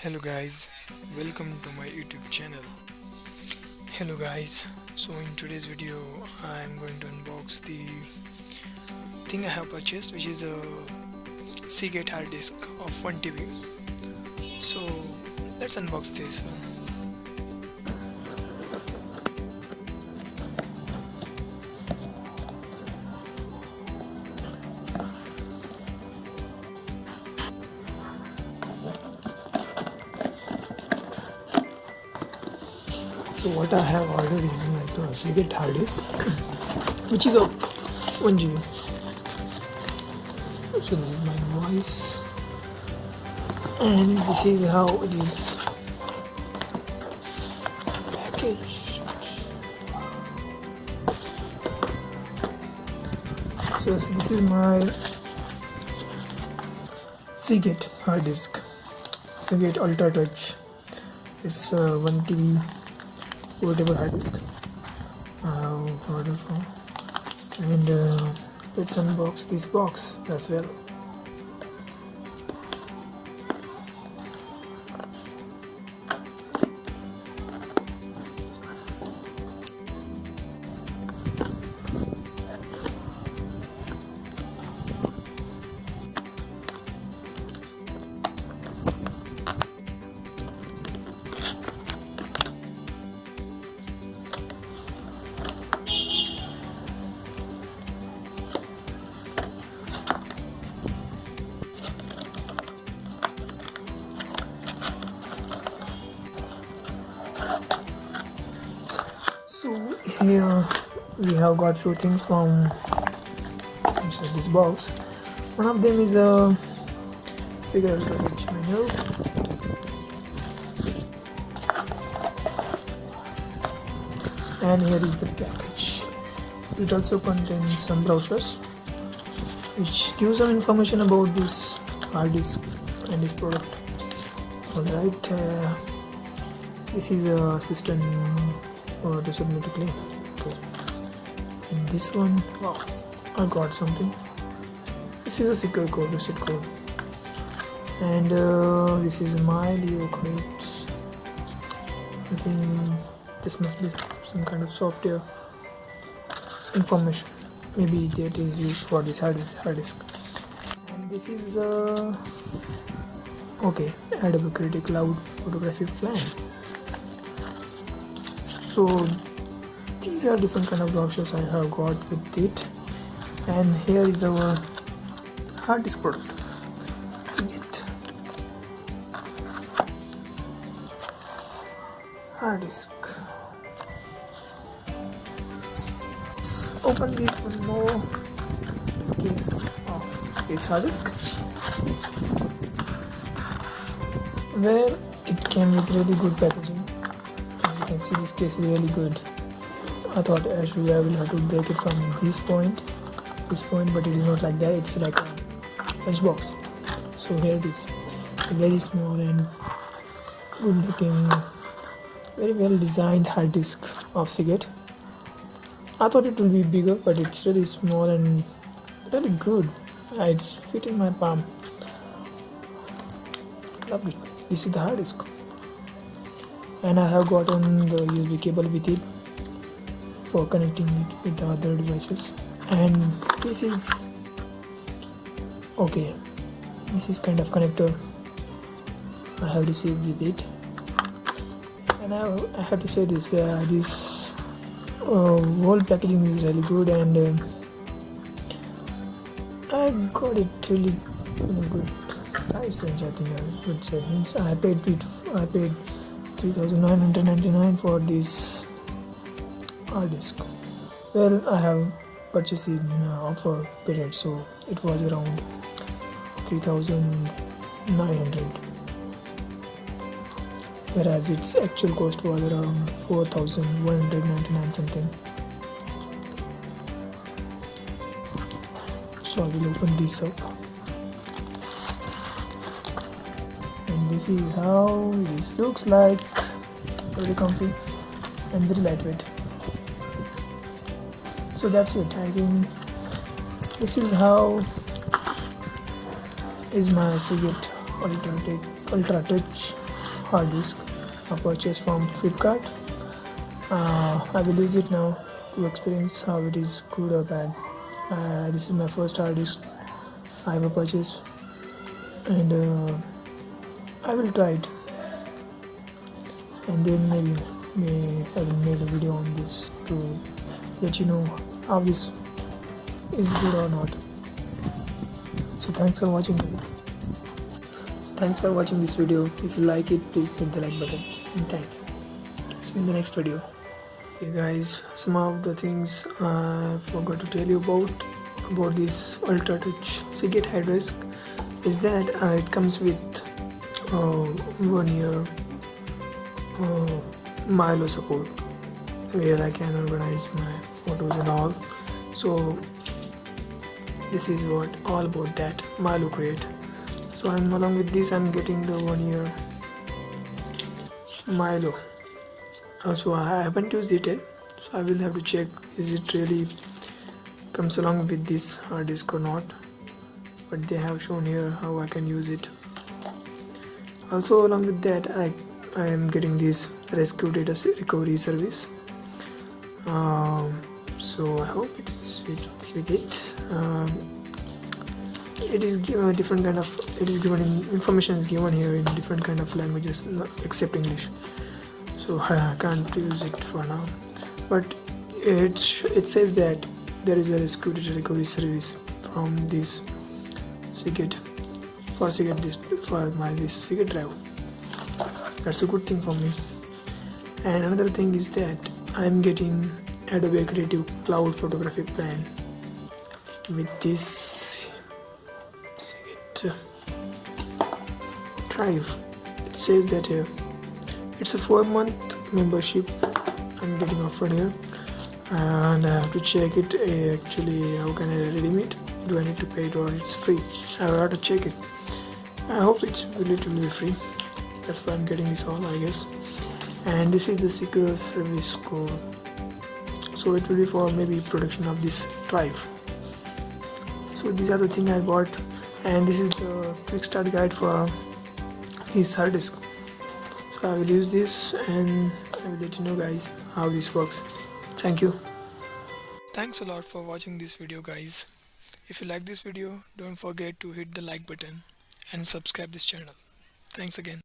Hello guys, welcome to my YouTube channel. Hello guys, so in today's video I am going to unbox the thing I have purchased, which is a Seagate hard disk of 1 TB. So let's unbox this one. So what I have ordered is like a Seagate hard disk, which is of 1 GB. So this is my invoice, and this is how it is packaged. So this is my Seagate hard disk, Seagate Ultra Touch. It's 1 TB portable hard disk I have ordered from, and let's unbox this box as well. So here we have got few things from inside this box. One of them is a cigarette storage manual, and here is the package. It also contains some brochures which gives some information about this hard disk and this product. Alright, this is a system to submit a claim. Okay. And this one, wow, I got something. This is a secure code, reset code, and this is my Leo crate. I think this must be some kind of software information. Maybe that is used for this hard disk. And this is the Adobe Creative Cloud photography plan. So these are different kind of brochures I have got with it, and here is our hard disk product. Seagate hard disk. Let's open this one more case of this hard disk, where it came with really good packaging. You can see this case is really good. I thought actually I will have to break it from this point, but it is not like that. It's like a lunchbox. So here it is, a very small and good looking, very well designed hard disk of Seagate. I thought it will be bigger, but it's really small and really good. It's fit in my palm. Lovely. This is the hard disk, and I have gotten the USB cable with it for connecting it with the other devices. And this is this is kind of connector I have received with it. And I have to say this whole packaging is really good, and I got it really good price range. I think I would say, means I paid 3,999 for this hard disk. Well, I have purchased it in offer period, so it was around 3,900, whereas its actual cost was around 4,199 something. So I will open this up, and this is how this looks like. Very comfy and very lightweight. So that's it. I think this is how is my Seagate Ultra Touch hard disk I purchased from Flipkart. I will use it now to experience how it is good or bad. This is my first hard disk I ever purchased, and I will try it, and then maybe I will make a video on this to let you know how this is good or not. So thanks for watching guys. Thanks for watching this video. If you like it, please hit the like button, and thanks. See you in the next video. Hey guys, some of the things I forgot to tell you about this Ultra Touch Seagate hard disk is that it comes with 1 year Milo support, where I can organize my photos and all. So this is what all about that Milo Crate. So along with this I'm getting the 1 year Milo. So I haven't used it yet, so I will have to check is it really comes along with this hard disk or not, but they have shown here how I can use it. Also along with that I am getting this rescue data recovery service. So I hope it's with it. It is given different kind of, it is given information is given here in different kind of languages except English, so I can't use it for now, but it says that there is a rescue data recovery service from this Seagate for my Seagate drive. That's a good thing for me. And another thing is that I'm getting Adobe Creative Cloud Photography plan with this Seagate drive. It says that it's a 4-month membership I'm getting offered here, and I have to check it. Actually, how can I redeem it? Do I need to pay it or it's free? I have to check it. I hope it will be free. That's why I'm getting this all, I guess. And this is the secure service code, so it will be for maybe production of this drive. So these are the things I bought, and this is the quick start guide for this hard disk. So I will use this and I will let you know guys how this works. Thank you. Thanks a lot for watching this video guys. If you like this video, don't forget to hit the like button and subscribe this channel. Thanks again.